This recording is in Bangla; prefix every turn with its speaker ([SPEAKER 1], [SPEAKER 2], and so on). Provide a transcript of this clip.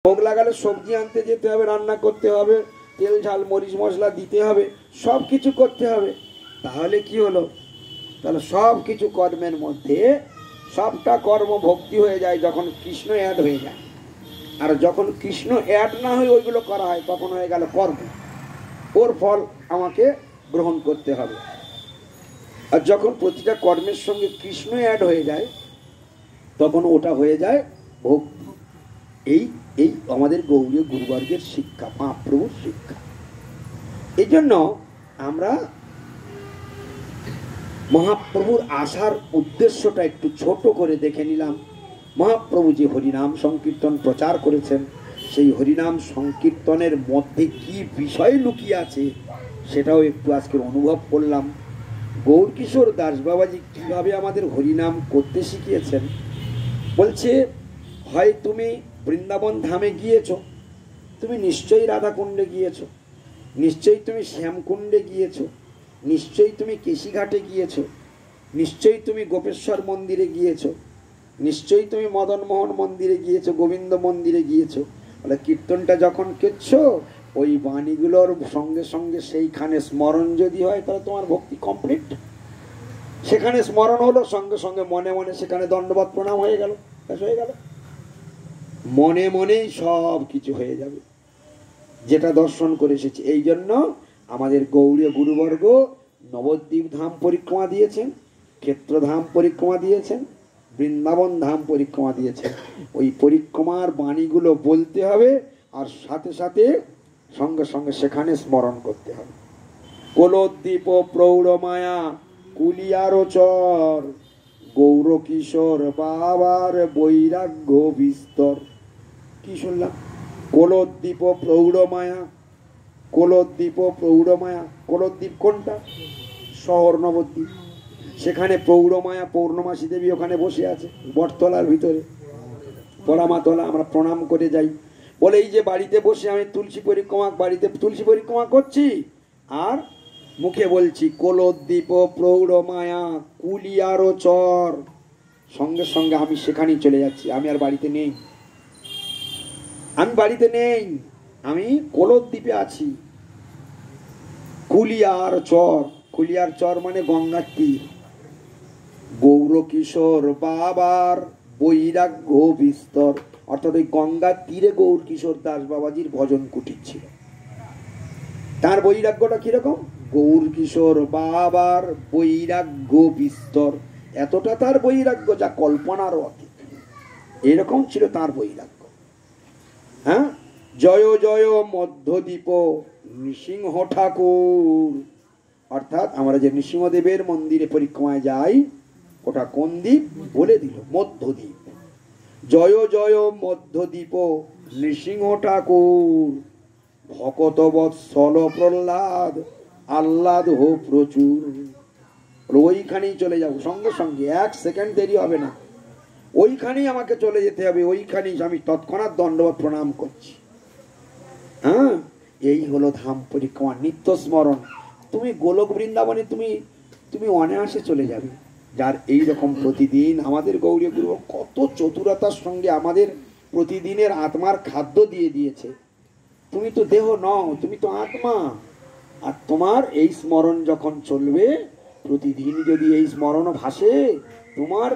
[SPEAKER 1] ভোগ লাগালে সবজি আনতে যেতে হবে, রান্না করতে হবে, তেল ঝাল মরিচ মশলা দিতে হবে, সব কিছু করতে হবে। তাহলে কি হলো? তাহলে সব কিছু কর্মের মধ্যে সবটা কর্ম ভক্তি হয়ে যায় যখন কৃষ্ণ অ্যাড হয়ে যায়। আর যখন কৃষ্ণ অ্যাড না হয়ে ওইগুলো করা হয় তখন হয়ে গেল কর্ম, ওর ফল আমাকে গ্রহণ করতে হবে। আর যখন প্রতিটা কর্মের সঙ্গে কৃষ্ণ অ্যাড হয়ে যায় তখন ওটা হয়ে যায় ভক্তি। এই এই আমাদের গৌড়ীয় গুরুবর্গের শিক্ষা, মহাপ্রভুর শিক্ষা। এই জন্য আমরা মহাপ্রভুর আসার উদ্দেশ্যটা একটু ছোট করে দেখে নিলাম। মহাপ্রভু যে হরিনাম সংকীর্তন প্রচার করেছেন, সেই হরিনাম সংকীর্তনের মধ্যে কি বিষয় লুকিয়ে আছে সেটাও একটু আজকে অনুভব করলাম। গৌরকিশোর দাস বাবাজি কিভাবে আমাদের হরিনাম করতে শিখিয়েছেন। বলছে, হয় তুমি বৃন্দাবন ধামে গিয়েছো, তুমি নিশ্চয়ই রাধাকুণ্ডে গিয়েছো, নিশ্চয়ই তুমি শ্যামকুণ্ডে গিয়েছো, নিশ্চয়ই তুমি কেশিঘাটে গিয়েছো, নিশ্চয়ই তুমি গোপেশ্বর মন্দিরে গিয়েছো, নিশ্চয়ই তুমি মদনমোহন মন্দিরে গিয়েছো, গোবিন্দ মন্দিরে গিয়েছো। বলে কীর্তনটা যখন করছো ওই বাণীগুলোর সঙ্গে সঙ্গে সেইখানে স্মরণ যদি হয় তাহলে তোমার ভক্তি কমপ্লিট। সেখানে স্মরণ হলো, সঙ্গে সঙ্গে মনে মনে সেখানে দণ্ডবত প্রণাম হয়ে গেল, হয়ে গেল। মনে মনেই সব কিছু হয়ে যাবে যেটা দর্শন করে এসেছে। এই জন্য আমাদের গৌড়ীয় গুরুবর্গ নবদ্বীপ ধাম পরিক্রমা দিয়েছেন, ক্ষেত্রধাম পরিক্রমা দিয়েছেন, বৃন্দাবন ধাম পরিক্রমা দিয়েছেন। ওই পরিক্রমার বাণীগুলো বলতে হবে আর সাথে সাথে সঙ্গে সঙ্গে সেখানে স্মরণ করতে হবে। কোলোদ্দীপ প্রৌঢ় মায়া কুলিয়ারচর, গৌর কিশোর বাবার বৈরাগ্য বিস্তর। কি শুনলাম? কোলোদ্দীপ প্রৌঢ় মায়া, কোলোদ্দীপ প্রৌঢ় মায়া। কোলোদ্বীপ কোনটা? শহর নবদ্বীপ। সেখানে প্রৌঢ় মায়া পৌর্ণমাসী দেবী ওখানে বসে আছে বটতলার ভিতরে, পরামাতলা। আমরা প্রণাম করে যাই। বলে এই যে বাড়িতে বসে আমি তুলসী পরিক্রমা, বাড়িতে তুলসী পরিক্রমা করছি আর মুখে বলছি কোলোদ্দীপ প্রৌঢ় মায়া কুলিয়ারচর, সঙ্গে সঙ্গে আমি সেখানেই চলে যাচ্ছি। আমি আর বাড়িতে নেই, আমি বাড়িতে নেই, আমি কোলোদ্বীপে আছি। কুলিয়ার চর, কুলিয়ার চর মানে গঙ্গার তীর। গৌর কিশোর বাবার বৈরাগ্য বিস্তর, অর্থাৎ ওই গঙ্গার তীরে গৌর কিশোর দাস বাবাজির ভজন কুটির ছিল। তার বৈরাগ্যটা কিরকম? গৌর কিশোর বাবার বৈরাগ্য বিস্তর, এতটা তার বৈরাগ্য যা কল্পনারও অতীত। এরকম ছিল তার বৈরাগ্য। হ্যাঁ, জয় জয় মধ্যদ্বীপ নৃসিংহ ঠাকুর। অর্থাৎ আমরা যে নৃসিংহদেবের মন্দিরে পরিক্রমায় যাই ওটা কোন দ্বীপ বলে দিল? মধ্যদ্বীপ। জয় জয় মধ্যদ্বীপ নৃসিংহ ঠাকুর, ভকত বৎসল প্রহ্লাদ আহ্লাদ হো প্রচুর। ওইখানেই চলে যাব, সঙ্গে সঙ্গে 1 সেকেন্ড দেরি হবে না, ওইখানেই আমাকে চলে যেতে হবে, ওইখানেই আমি তৎক্ষণাৎ দণ্ডবত প্রণাম করছি। হ্যাঁ, এই হলো ধাম পরিক্রমা, নিত্য স্মরণ। তুমি গোলক বৃন্দাবনে তুমি তুমি অনায়াসে চলে যাবে। যার এই রকম প্রতিদিন আমাদের গৌড়ীয় গুরু কত চতুরতার সঙ্গে আমাদের প্রতিদিনের আত্মার খাদ্য দিয়ে দিয়েছে। তুমি তো দেহ নও, তুমি তো আত্মা। আর তোমার এই স্মরণ যখন চলবে, প্রতিদিন যদি এই স্মরণ ভাসে, তোমার